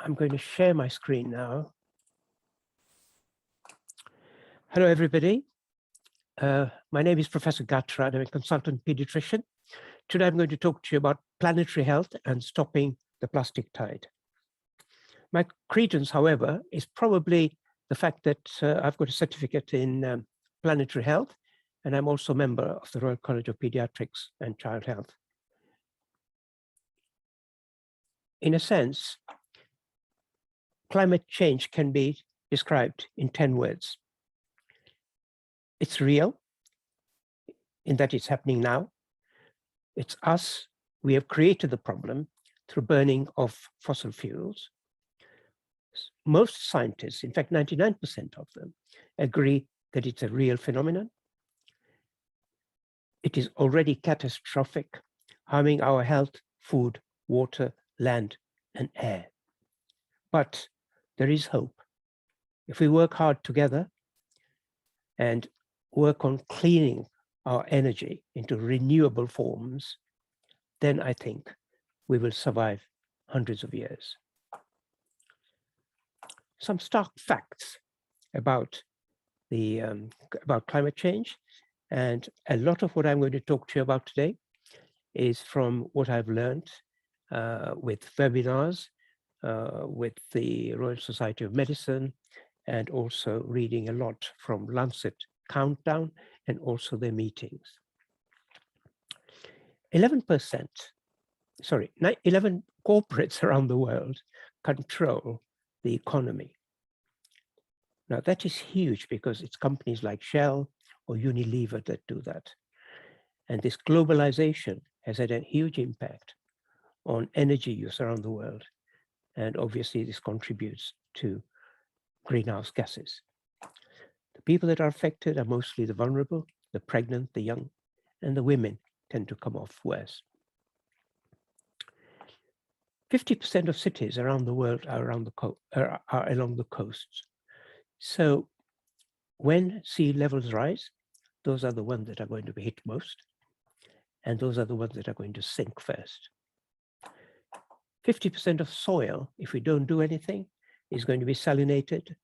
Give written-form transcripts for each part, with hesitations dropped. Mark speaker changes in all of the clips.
Speaker 1: I'm going to share my screen now. Hello, everybody. My name is Professor Gatrad. I'm a consultant pediatrician. Today, I'm going to talk to you about planetary health and stopping the plastic tide. My credence, however, is probably the fact that I've got a certificate in planetary health, and I'm also a member of the Royal College of Pediatrics and Child Health. In a sense, climate change can be described in 10 words. It's real, in that it's happening now. It's us. We have created the problem through burning of fossil fuels. Most scientists, in fact, 99% of them, agree that it's a real phenomenon. It is already catastrophic, harming our health, food, water, land, and air. But there is hope. If we work hard together and work on cleaning our energy into renewable forms, then I think we will survive hundreds of years. Some stark facts about climate change, and a lot of what I'm going to talk to you about today is from what I've learned with webinars, with the Royal Society of Medicine, and also reading a lot from Lancet Countdown and also their meetings. 11 corporates around the world control the economy. Now that is huge because it's companies like Shell or Unilever that do that. And this globalization has had a huge impact on energy use around the world. And obviously this contributes to greenhouse gases. The people that are affected are mostly the vulnerable, the pregnant, the young, and the women tend to come off worse. 50% of cities around the world are along the coasts. So when sea levels rise, those are the ones that are going to be hit most, and those are the ones that are going to sink first. 50% of soil, if we don't do anything, is going to be salinated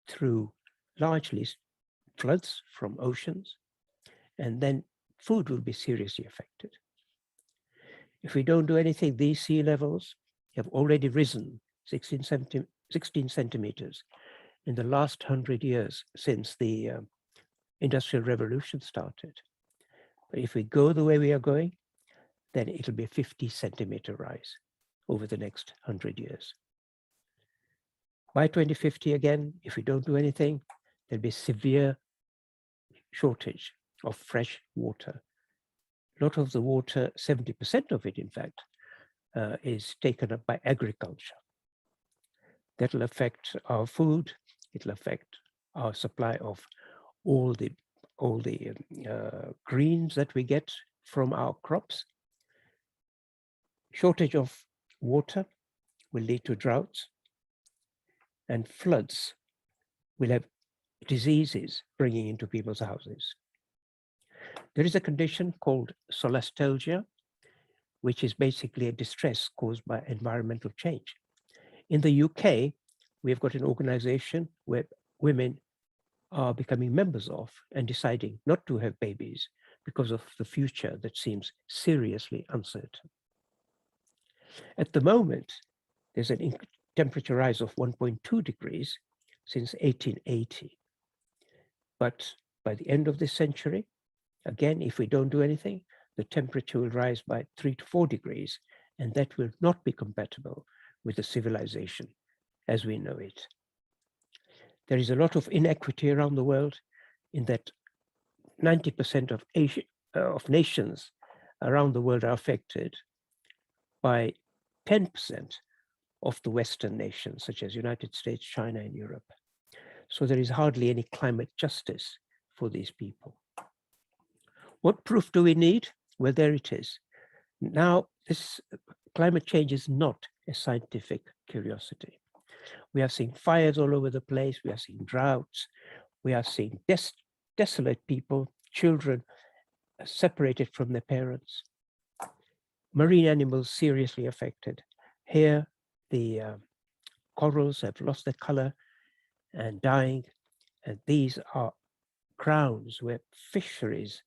Speaker 1: through largely floods from oceans, and then food will be seriously affected. If we don't do anything, these sea levels have already risen 16 centimeters in the last 100 years since the Industrial Revolution started. But if we go the way we are going, then it'll be a 50-centimeter rise over the next 100 years. By 2050, again, if we don't do anything, there'll be severe shortage of fresh water. A lot of the water, 70% of it, in fact, is taken up by agriculture. That'll affect our food. It'll affect our supply of all the greens that we get from our crops. Shortage of water will lead to droughts, and floods will have diseases bringing into people's houses. There is a condition called solastalgia, which is basically a distress caused by environmental change. In the UK, we've got an organization where women are becoming members of and deciding not to have babies because of the future that seems seriously uncertain. At the moment, there's an temperature rise of 1.2 degrees since 1880. But by the end of this century, again, if we don't do anything, the temperature will rise by 3 to 4 degrees, and that will not be compatible with the civilization as we know it. There is a lot of inequity around the world in that 90% of nations around the world are affected by 10% of the Western nations, such as United States, China, and Europe. So there is hardly any climate justice for these people. What proof do we need? Well, there it is. Now, this climate change is not a scientific curiosity. We are seeing fires all over the place. We are seeing droughts. We are seeing desolate people, children separated from their parents. Marine animals seriously affected. Here, the corals have lost their color and dying. And these are grounds where fisheries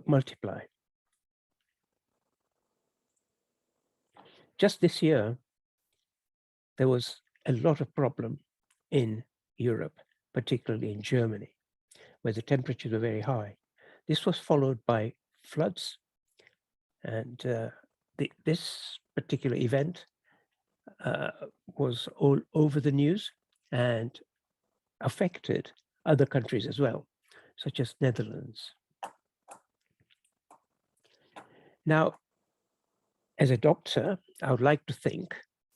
Speaker 1: multiply. Just this year, there was a lot of problem in Europe, particularly in Germany, where the temperatures were very high. This was followed by floods, and this particular event was all over the news and affected other countries as well, such as Netherlands. Now, as a doctor, I would like to think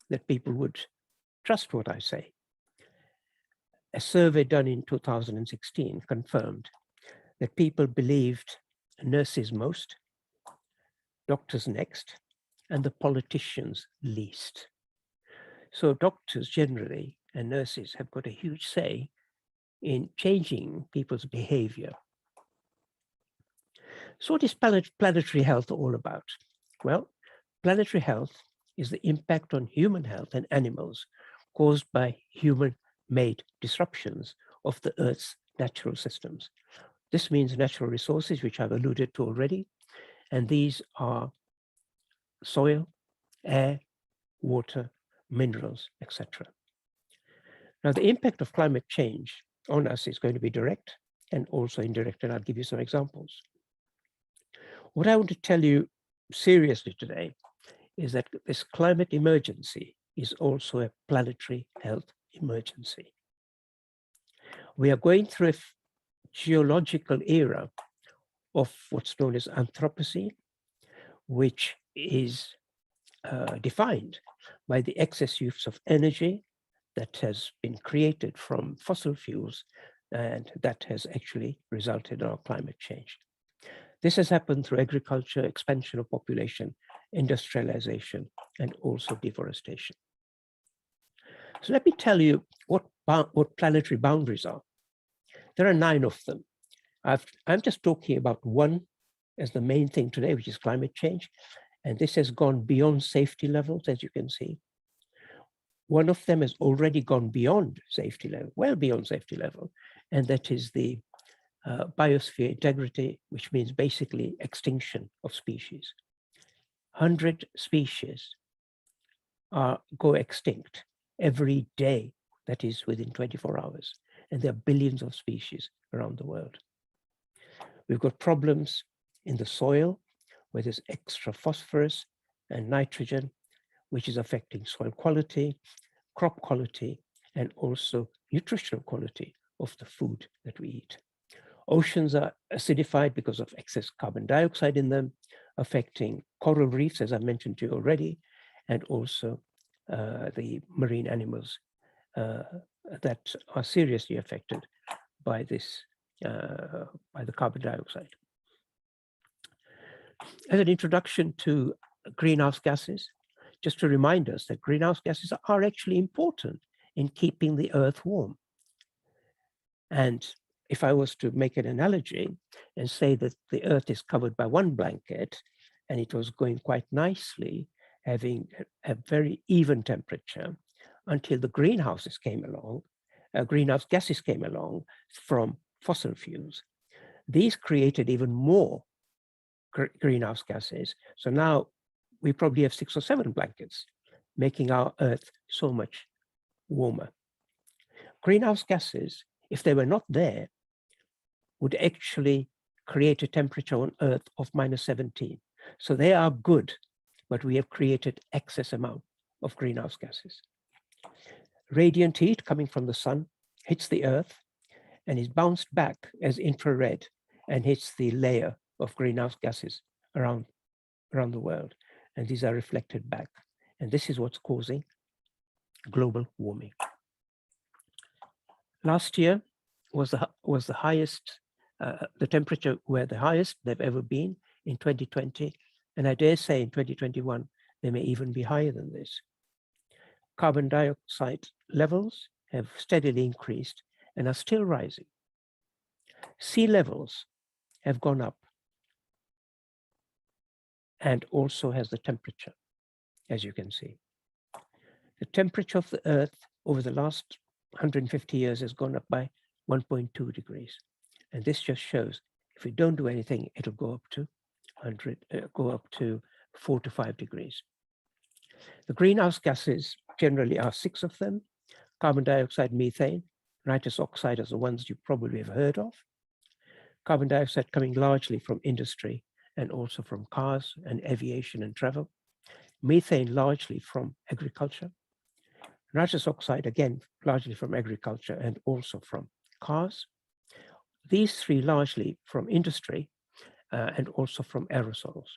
Speaker 1: that people would trust what I say. A survey done in 2016 confirmed that people believed nurses most, doctors next, and the politicians least. So doctors generally and nurses have got a huge say in changing people's behavior. So what is planetary health all about? Well, planetary health is the impact on human health and animals caused by human-made disruptions of the Earth's natural systems. This means natural resources, which I've alluded to already, and these are soil, air, water, minerals, etc. Now, the impact of climate change on us is going to be direct and also indirect, and I'll give you some examples. What I want to tell you seriously today is that this climate emergency is also a planetary health emergency. We are going through a geological era of what's known as Anthropocene, which is defined by the excess use of energy that has been created from fossil fuels, and that has actually resulted in our climate change. This has happened through agriculture, expansion of population, industrialization, and also deforestation. So let me tell you what planetary boundaries are. There are 9 of them. I'm just talking about one as the main thing today, which is climate change. And this has gone beyond safety levels, as you can see. One of them has already gone beyond safety level, well beyond safety level, and that is the biosphere integrity, which means basically extinction of species. 100 species go extinct every day, that is within 24 hours, and there are billions of species around the world. We've got problems in the soil, where there's extra phosphorus and nitrogen, which is affecting soil quality, crop quality, and also nutritional quality of the food that we eat. Oceans are acidified because of excess carbon dioxide in them, affecting coral reefs, as I mentioned to you already, and also the marine animals that are seriously affected by this, by the carbon dioxide. As an introduction to greenhouse gases, just to remind us that greenhouse gases are actually important in keeping the Earth warm. And if I was to make an analogy and say that the Earth is covered by one blanket and it was going quite nicely, having a very even temperature until the greenhouse gases came along from fossil fuels. These created even more greenhouse gases. So now we probably have 6 or 7 blankets, making our Earth so much warmer. Greenhouse gases, if they were not there, would actually create a temperature on Earth of -17. So they are good, but we have created excess amount of greenhouse gases. Radiant heat coming from the sun hits the Earth and is bounced back as infrared and hits the layer of greenhouse gases around the world. And these are reflected back. And this is what's causing global warming. Last year was the highest, the temperature were the highest they've ever been in 2020. And I dare say in 2021, they may even be higher than this. Carbon dioxide levels have steadily increased and are still rising. Sea levels have gone up, and also has the temperature, as you can see. The temperature of the Earth over the last 150 years has gone up by 1.2 degrees. And this just shows if we don't do anything, it'll go up to 4 to 5 degrees. The greenhouse gases generally are 6 of them: carbon dioxide, methane, nitrous oxide are the ones you probably have heard of. Carbon dioxide coming largely from industry and also from cars and aviation and travel. Methane largely from agriculture. Nitrous oxide, again, largely from agriculture and also from cars. These 3 largely from industry and also from aerosols.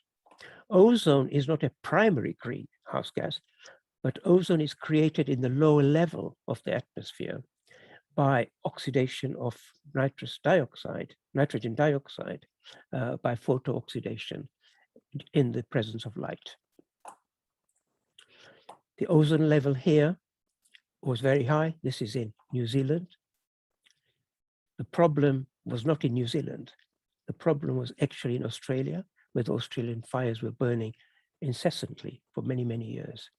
Speaker 1: Ozone is not a primary greenhouse gas, but ozone is created in the lower level of the atmosphere by oxidation of nitrogen dioxide, by photooxidation in the presence of light. The ozone level here was very high. This is in New Zealand. The problem was not in New Zealand. The problem was actually in Australia, where the Australian fires were burning incessantly for many, many years.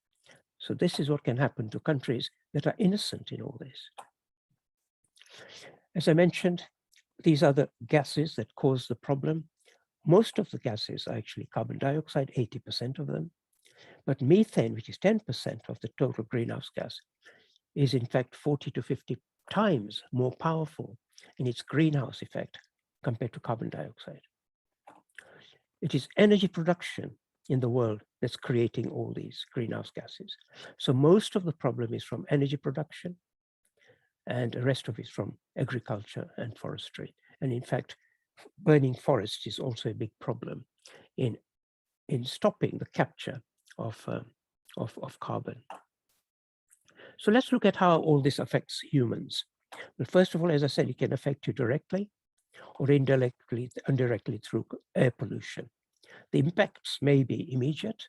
Speaker 1: So this is what can happen to countries that are innocent in all this. As I mentioned, these are the gases that cause the problem. Most of the gases are actually carbon dioxide, 80% of them. But methane, which is 10% of the total greenhouse gas, is in fact 40 to 50 times more powerful in its greenhouse effect compared to carbon dioxide. It is energy production in the world that's creating all these greenhouse gases. So most of the problem is from energy production, and the rest of it is from agriculture and forestry. And in fact, burning forests is also a big problem in stopping the capture of carbon. So let's look at how all this affects humans. Well, first of all, as I said, it can affect you directly or indirectly through air pollution. The impacts may be immediate,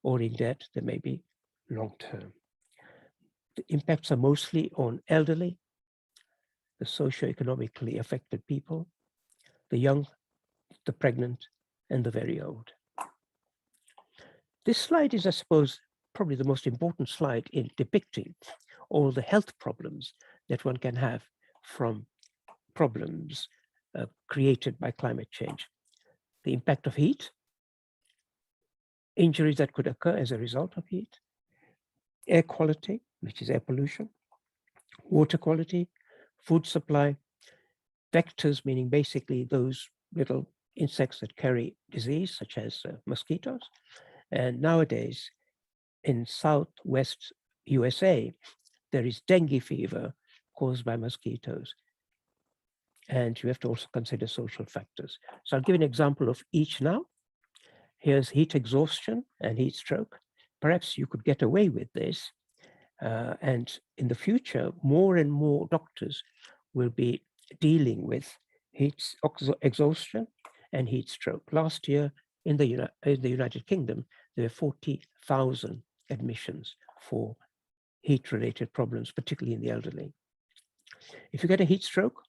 Speaker 1: or in that they may be long-term. The impacts are mostly on elderly, the socioeconomically affected people, the young, the pregnant, and the very old. This slide is, I suppose, probably the most important slide in depicting all the health problems that one can have from problems created by climate change. The impact of heat, injuries that could occur as a result of heat, air quality, which is air pollution, water quality, food supply, vectors, meaning basically those little insects that carry disease, such as mosquitoes. And nowadays, in southwest USA, there is dengue fever caused by mosquitoes. And you have to also consider social factors. So I'll give an example of each now. Here's heat exhaustion and heat stroke. Perhaps you could get away with this. And in the future, more and more doctors will be dealing with heat exhaustion and heat stroke. Last year in the United Kingdom, there were 40,000 admissions for heat-related problems, particularly in the elderly. If you get a heat stroke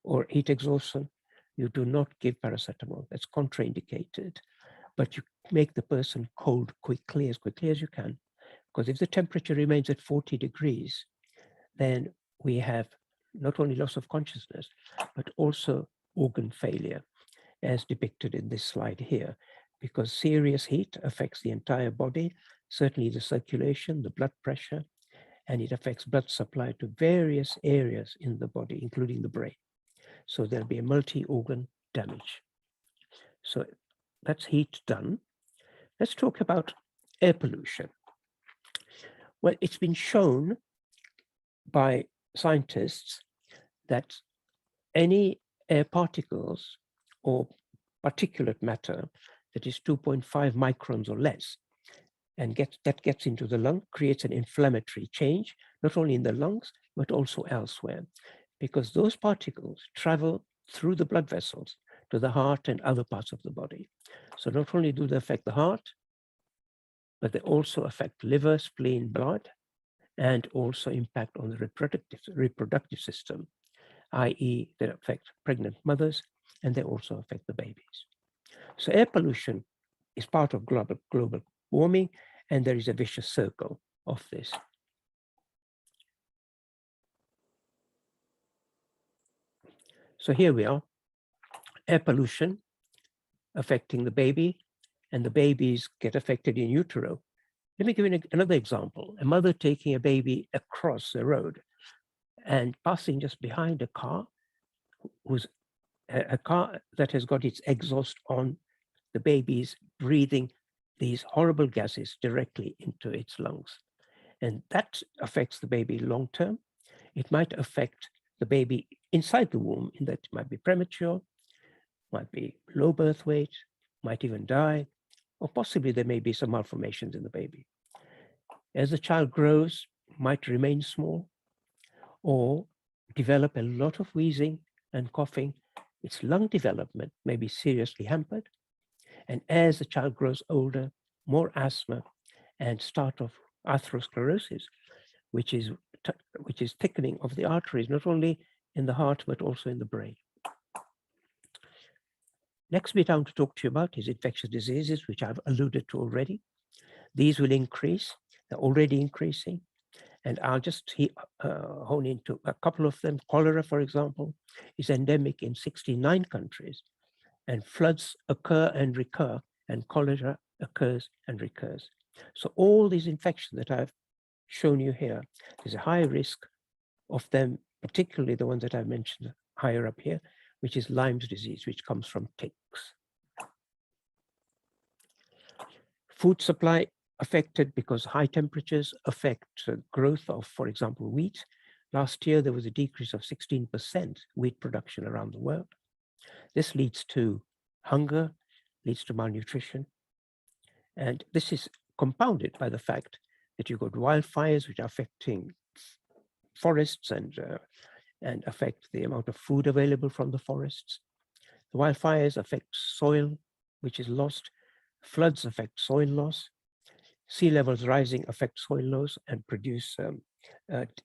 Speaker 1: or heat exhaustion, you do not give paracetamol. That's contraindicated, but you make the person cold quickly as you can, because if the temperature remains at 40 degrees, then we have not only loss of consciousness, but also organ failure, as depicted in this slide here, because serious heat affects the entire body, certainly the circulation, the blood pressure, and it affects blood supply to various areas in the body, including the brain. So there'll be a multi-organ damage. So that's heat done. Let's talk about air pollution. Well, it's been shown by scientists that any air particles or particulate matter that is 2.5 microns or less, and that gets into the lung, creates an inflammatory change, not only in the lungs, but also elsewhere, because those particles travel through the blood vessels to the heart and other parts of the body. So not only do they affect the heart, but they also affect liver, spleen, blood, and also impact on the reproductive system, i.e. they affect pregnant mothers, and they also affect the babies. So air pollution is part of global warming, and there is a vicious circle. of this. So here we are, air pollution affecting the baby, and the babies get affected in utero. Let me give you another example. A mother taking a baby across the road and passing just behind a car, a car that has got its exhaust on, the baby's breathing these horrible gases directly into its lungs. And that affects the baby long term. It might affect the baby inside the womb in that it might be premature, might be low birth weight, might even die, or possibly there may be some malformations in the baby. As the child grows, might remain small or develop a lot of wheezing and coughing. Its lung development may be seriously hampered. And as the child grows older, more asthma and start of atherosclerosis, which is thickening of the arteries, not only in the heart, but also in the brain. Next bit I want to talk to you about is infectious diseases, which I've alluded to already. These will increase. They're already increasing. And I'll just hone into a couple of them. Cholera, for example, is endemic in 69 countries, and floods occur and recur, and cholera occurs and recurs. So all these infections that I've shown you here, there's a high risk of them, particularly the ones that I've mentioned higher up here, which is Lyme's disease, which comes from ticks. Food supply affected because high temperatures affect growth of, for example, wheat. Last year, there was a decrease of 16% wheat production around the world. This leads to hunger, leads to malnutrition. And this is compounded by the fact that you've got wildfires which are affecting forests and affect the amount of food available from the forests. The wildfires affect soil, which is lost. Floods affect soil loss. Sea levels rising affect soil loss and produce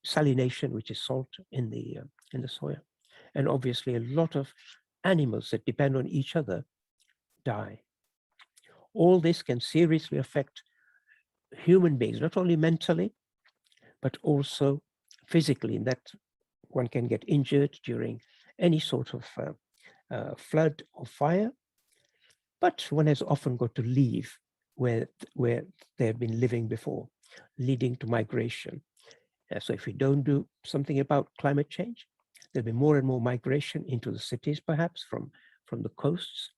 Speaker 1: salination, which is salt in the soil. And obviously a lot of animals that depend on each other die. All this can seriously affect human beings, not only mentally, but also physically, in that one can get injured during any sort of flood or fire, but one has often got to leave where they have been living before, leading to migration. So if we don't do something about climate change, there'll be more and more migration into the cities, perhaps from the coasts,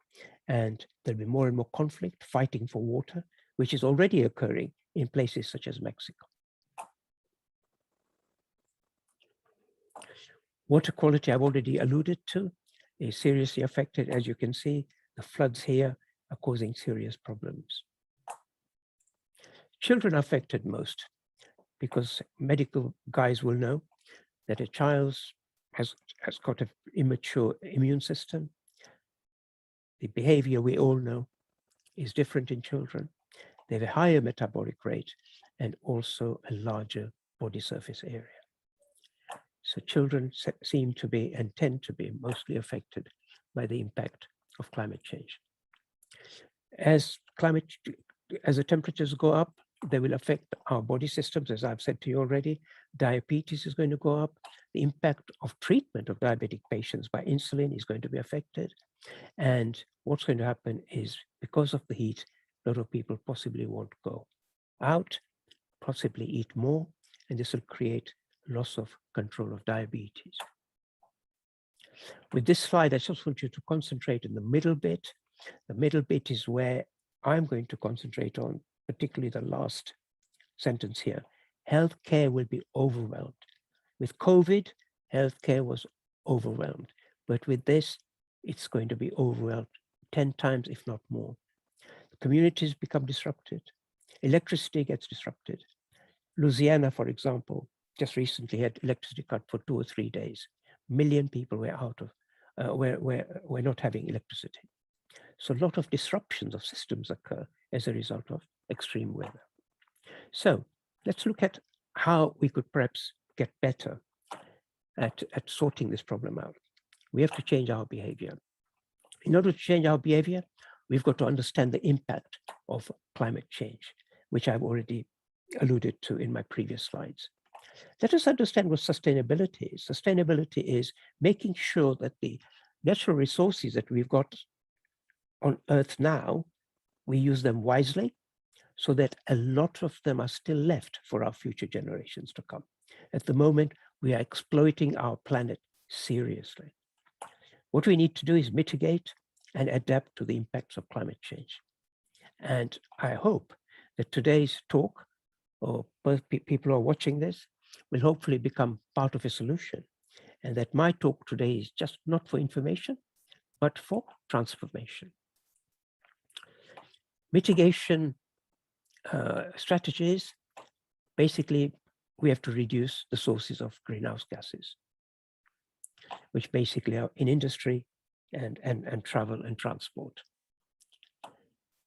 Speaker 1: and there'll be more and more conflict, fighting for water, which is already occurring in places such as Mexico. Water quality, I've already alluded to, is seriously affected. As you can see, the floods here are causing serious problems. Children are affected most, because medical guys will know that a child has got an immature immune system. The behavior, we all know, is different in children. They have a higher metabolic rate and also a larger body surface area. So children seem to be and tend to be mostly affected by the impact of climate change. As the temperatures go up, they will affect our body systems, as I've said to you already. Diabetes is going to go up. The impact of treatment of diabetic patients by insulin is going to be affected. And what's going to happen is, because of the heat, a lot of people possibly won't go out, possibly eat more, and this will create loss of control of diabetes. With this slide, I just want you to concentrate in the middle bit. The middle bit is where I'm going to concentrate on, particularly the last sentence here. Healthcare will be overwhelmed. With COVID, healthcare was overwhelmed. But with this, it's going to be overwhelmed 10 times, if not more. The communities become disrupted. Electricity gets disrupted. Louisiana, for example, just recently had electricity cut for 2 or 3 days. A million people were out of, were not having electricity. So a lot of disruptions of systems occur as a result of extreme weather. So let's look at how we could perhaps get better at sorting this problem out. We have to change our behavior. In order to change our behavior, we've got to understand the impact of climate change, which I've already alluded to in my previous slides. Let us understand what sustainability is. Sustainability is making sure that the natural resources that we've got on Earth now, we use them wisely so that a lot of them are still left for our future generations to come. At the moment, we are exploiting our planet seriously. What we need to do is mitigate and adapt to the impacts of climate change. And I hope that today's talk, or people who are watching this, will hopefully become part of a solution. And that my talk today is just not for information, but for transformation. Mitigation strategies, basically, we have to reduce the sources of greenhouse gases, which basically are in industry and travel and transport.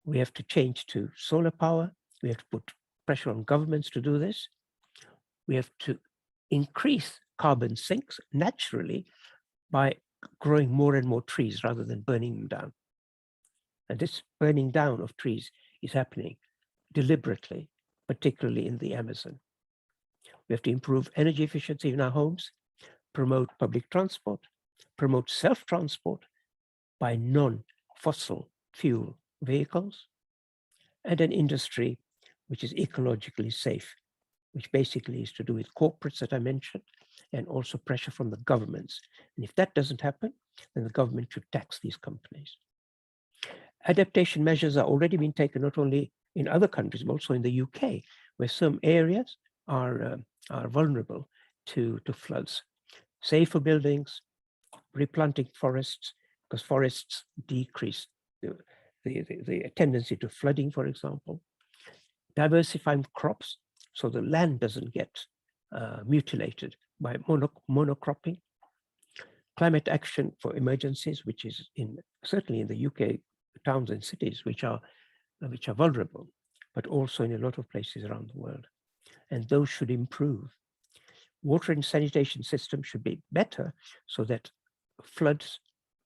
Speaker 1: We have to change to solar power. We have to put pressure on governments to do this. We have to increase carbon sinks naturally by growing more and more trees rather than burning them down. And this burning down of trees is happening deliberately, particularly in the Amazon. We have to improve energy efficiency in our homes, promote public transport, promote self-transport by non-fossil fuel vehicles, and an industry which is ecologically safe, which basically is to do with corporates that I mentioned, and also pressure from the governments. And if that doesn't happen, then the government should tax these companies. Adaptation measures are already being taken not only in other countries, but also in the UK, where some areas are vulnerable to floods. Safer buildings, replanting forests, because forests decrease the tendency to flooding, for example. Diversifying crops so the land doesn't get mutilated by monocropping. Climate action for emergencies, which is certainly in the UK towns and cities which are vulnerable, but also in a lot of places around the world. And those should improve. Water and sanitation systems should be better so that floods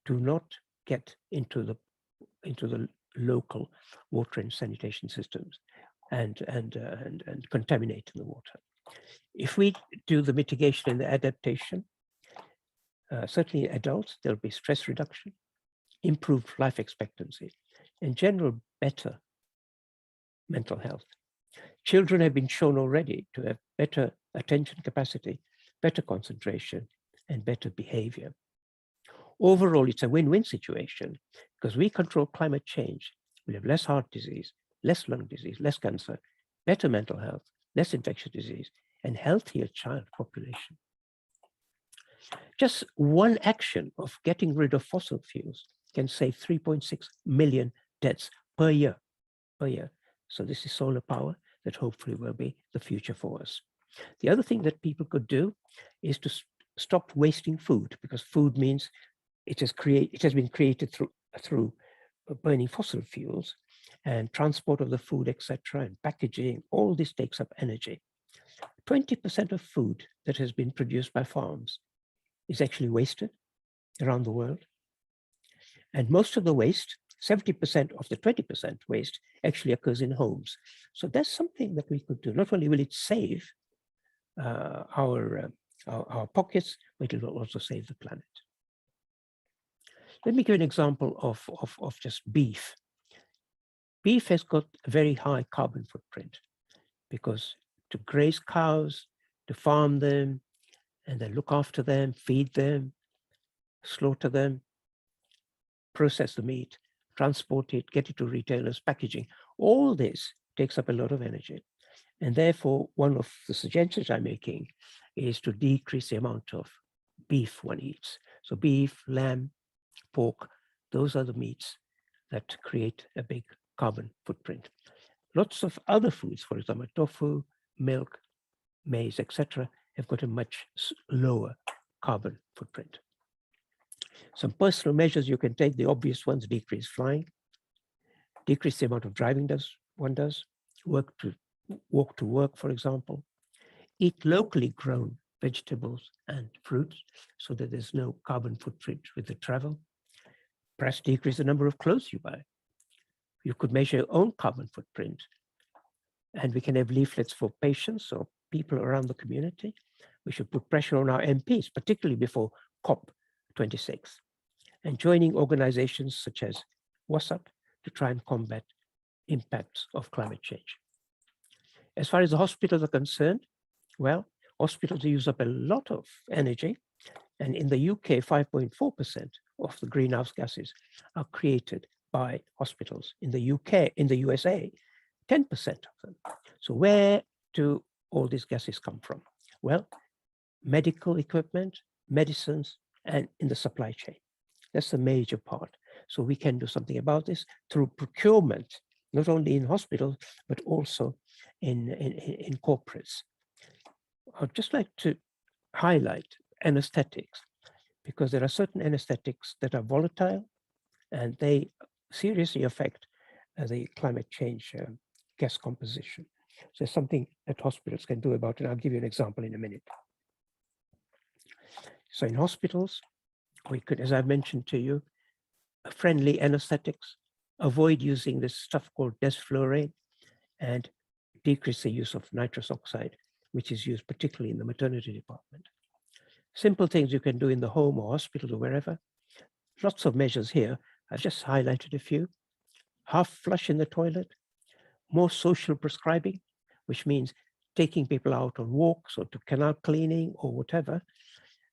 Speaker 1: do not get into the local water and sanitation systems and contaminate the water. If we do the mitigation and the adaptation, certainly adults, there'll be stress reduction, improved life expectancy, and general better mental health. Children have been shown already to have better attention capacity, better concentration, and better behavior. Overall, it's a win-win situation because we control climate change. We have less heart disease, less lung disease, less cancer, better mental health, less infectious disease, and healthier child population. Just one action of getting rid of fossil fuels can save 3.6 million deaths per year. So this is solar power that hopefully will be the future for us. The other thing that people could do is to stop wasting food, because food means it has been created through burning fossil fuels, and transport of the food, etc., and packaging. All this takes up energy. 20% of food that has been produced by farms is actually wasted around the world. And most of the waste, 70% of the 20% waste, actually occurs in homes. So that's something that we could do. Not only will it save our pockets, but it will also save the planet. Let me give an example of just beef. Beef has got a very high carbon footprint because to graze cows, to farm them, and then look after them, feed them, slaughter them, process the meat, transport it, get it to retailers, packaging, all this takes up a lot of energy. And therefore, one of the suggestions I'm making is to decrease the amount of beef one eats. So beef, lamb, pork, those are the meats that create a big carbon footprint. Lots of other foods, for example, tofu, milk, maize, etc., have got a much lower carbon footprint. Some personal measures you can take, the obvious ones: decrease flying, decrease the amount of driving one does, walk to work, for example, eat locally grown vegetables and fruits so that there's no carbon footprint with the travel. Perhaps decrease the number of clothes you buy. You could measure your own carbon footprint and we can have leaflets for patients or people around the community. We should put pressure on our MPs, particularly before COP26, and joining organizations such as WhatsApp to try and combat impacts of climate change. As far as the hospitals are concerned, well, hospitals use up a lot of energy, and in the UK, 5.4% of the greenhouse gases are created by hospitals. In the UK, in the USA, 10% of them. So where do all these gases come from? Well, medical equipment, medicines, and in the supply chain. That's the major part. So we can do something about this through procurement, not only in hospitals, but also in corporates. I'd just like to highlight anesthetics, because there are certain anesthetics that are volatile and they seriously affect the climate change gas composition. So there's something that hospitals can do about it. I'll give you an example in a minute. So in hospitals, we could, as I've mentioned to you, friendly anesthetics, avoid using this stuff called desflurane, and decrease the use of nitrous oxide, which is used particularly in the maternity department. Simple things you can do in the home or hospital or wherever. Lots of measures here. I've just highlighted a few. Half flush in the toilet, more social prescribing, which means taking people out on walks or to canal cleaning or whatever.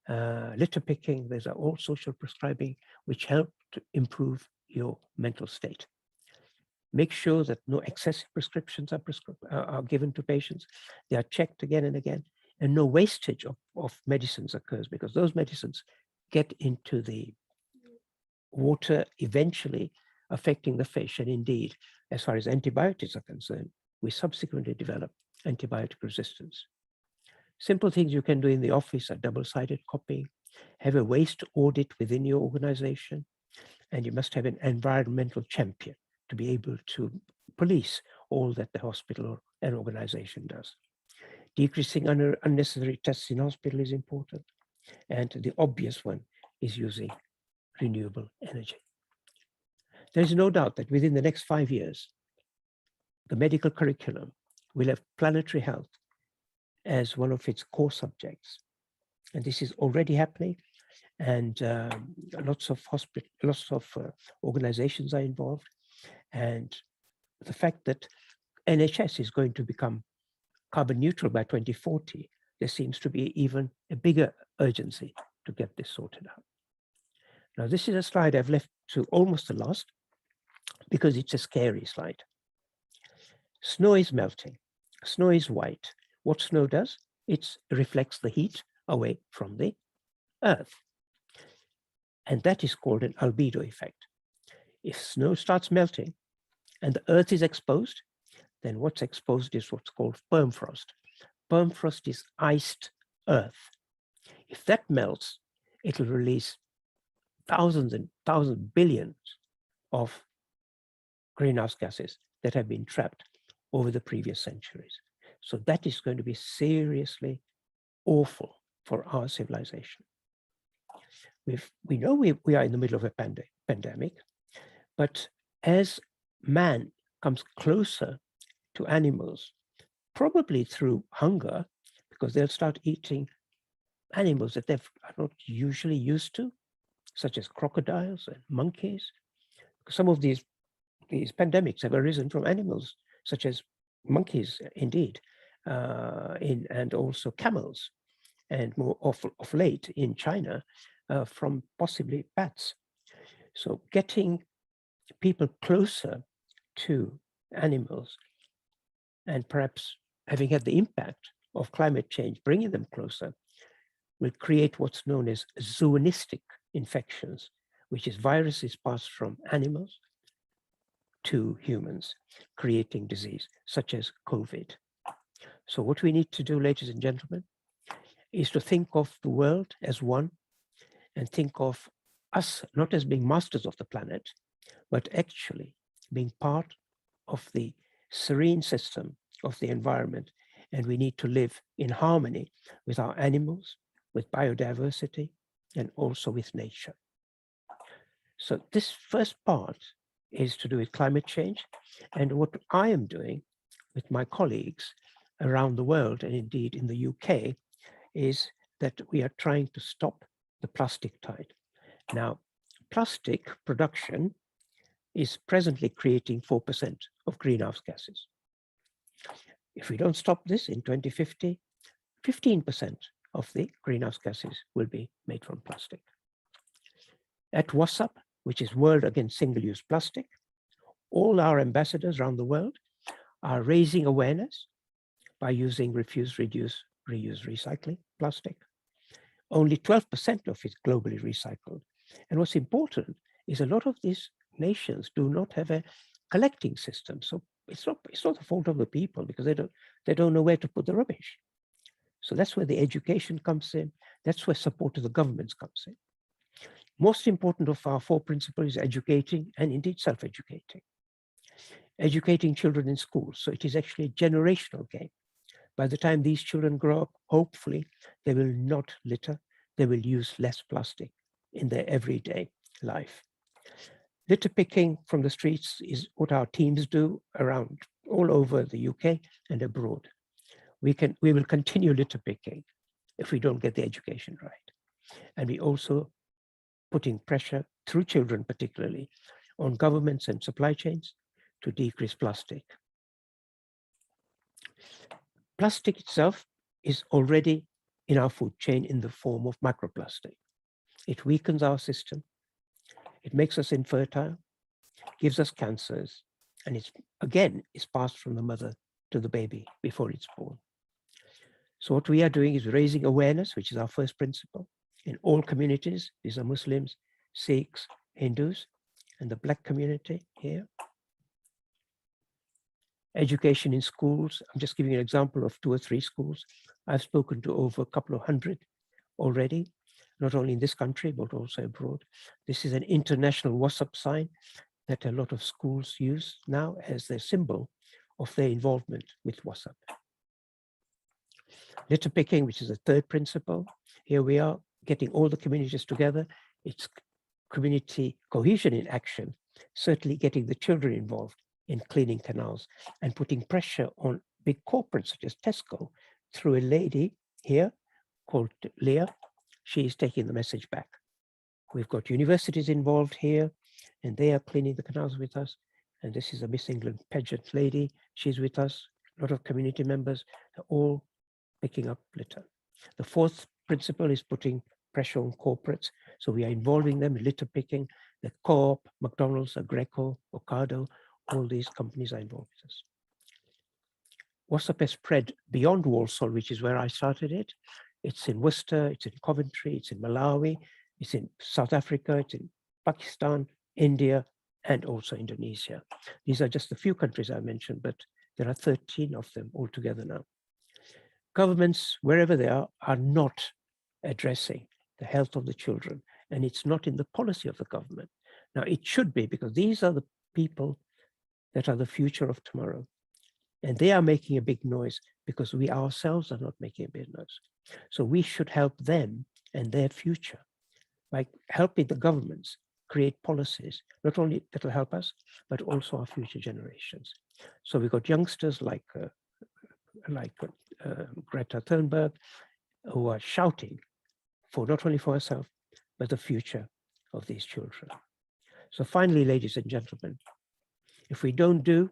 Speaker 1: Litter picking, these are all social prescribing, which help to improve your mental state. Make sure that no excessive prescriptions are given to patients. They are checked again and again, and no wastage of medicines occurs, because those medicines get into the water, eventually affecting the fish. And indeed, as far as antibiotics are concerned, we subsequently develop antibiotic resistance. Simple things you can do in the office are double-sided copying, have a waste audit within your organization, and you must have an environmental champion to be able to police all that the hospital or an organization does. Decreasing unnecessary tests in hospital is important. And the obvious one is using renewable energy. There is no doubt that within the next 5 years, the medical curriculum will have planetary health as one of its core subjects. And this is already happening. And lots of organizations are involved. And the fact that NHS is going to become carbon neutral by 2040, there seems to be even a bigger urgency to get this sorted out. Now, this is a slide I've left to almost the last because it's a scary slide. Snow is melting. Snow is white. What snow does? It reflects the heat away from the Earth. And that is called an albedo effect. If snow starts melting and the Earth is exposed, then what's exposed is what's called permafrost. Permafrost is iced Earth. If that melts, it'll release thousands and thousands, billions of greenhouse gases that have been trapped over the previous centuries. So that is going to be seriously awful for our civilization. We know we are in the middle of a pandemic, but as man comes closer to animals, probably through hunger, because they'll start eating animals that they're not usually used to, such as crocodiles and monkeys. Some of these pandemics have arisen from animals, such as monkeys, indeed, and also camels, and more of late in China, from possibly bats. So getting people closer to animals, and perhaps having had the impact of climate change, bringing them closer, will create what's known as zoonotic infections, which is viruses passed from animals to humans, creating disease, such as COVID. So what we need to do, ladies and gentlemen, is to think of the world as one, and think of us not as being masters of the planet, but actually being part of the serene system of the environment. And we need to live in harmony with our animals, with biodiversity, and also with nature. So this first part is to do with climate change. And what I am doing with my colleagues around the world, and indeed in the UK, is that we are trying to stop the plastic tide. Now, plastic production is presently creating 4% of greenhouse gases. If we don't stop this in 2050, 15% of the greenhouse gases will be made from plastic. At WASUP, which is World Against Single-Use Plastic, all our ambassadors around the world are raising awareness by using refuse, reduce, reuse, recycling plastic. Only 12% of it globally recycled. And what's important is a lot of these nations do not have a collecting system. So it's not the fault of the people, because they don't know where to put the rubbish. So that's where the education comes in. That's where support to the governments comes in. Most important of our 4 principles is educating and indeed self-educating. Educating children in schools. So it is actually a generational game. By the time these children grow up, hopefully they will not litter. They will use less plastic in their everyday life. Litter picking from the streets is what our teams do around all over the UK and abroad. We will continue litter picking if we don't get the education right. And we also putting pressure through children particularly on governments and supply chains to decrease plastic. Plastic itself is already in our food chain in the form of microplastic. It weakens our system. It makes us infertile, gives us cancers, and it's passed from the mother to the baby before it's born. So what we are doing is raising awareness, which is our first principle, in all communities. These are Muslims, Sikhs, Hindus, and the Black community here. Education in schools. I'm just giving you an example of 2 or 3 schools. I've spoken to over a couple of hundred already, not only in this country, but also abroad. This is an international WhatsApp sign that a lot of schools use now as their symbol of their involvement with WhatsApp. Litter picking, which is the 3rd principle. Here we are getting all the communities together. It's community cohesion in action, certainly getting the children involved in cleaning canals and putting pressure on big corporates such as Tesco through a lady here called Leah. She is taking the message back. We've got universities involved here, and they are cleaning the canals with us. And this is a Miss England pageant lady. She's with us. A lot of community members are all picking up litter. The 4th principle is putting pressure on corporates. So we are involving them in litter picking. The Co-op, McDonald's, Greco, Ocado, all these companies are involved with us. WhatsApp has spread beyond Walsall, which is where I started it. It's in Worcester, it's in Coventry, it's in Malawi, it's in South Africa, it's in Pakistan, India, and also Indonesia. These are just a few countries I mentioned, but there are 13 of them altogether now. Governments, wherever they are not addressing the health of the children, and it's not in the policy of the government. Now, it should be, because these are the people that are the future of tomorrow. And they are making a big noise because we ourselves are not making a big noise. So we should help them and their future by helping the governments create policies, not only that will help us, but also our future generations. So we've got youngsters like Greta Thunberg, who are shouting for not only for herself, but the future of these children. So finally, ladies and gentlemen, if we don't do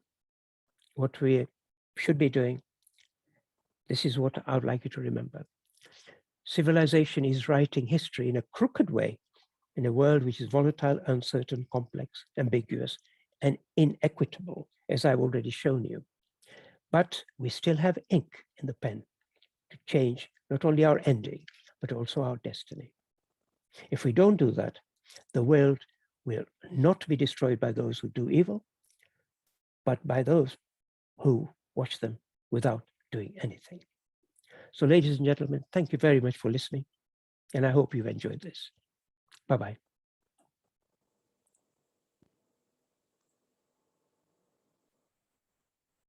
Speaker 1: what we should be doing, this is what I would like you to remember. Civilization is writing history in a crooked way, in a world which is volatile, uncertain, complex, ambiguous, and inequitable, as I've already shown you. But we still have ink in the pen to change not only our ending, but also our destiny. If we don't do that, the world will not be destroyed by those who do evil, but by those who watch them without doing anything. So ladies and gentlemen, thank you very much for listening, and I hope you've enjoyed this. Bye-bye.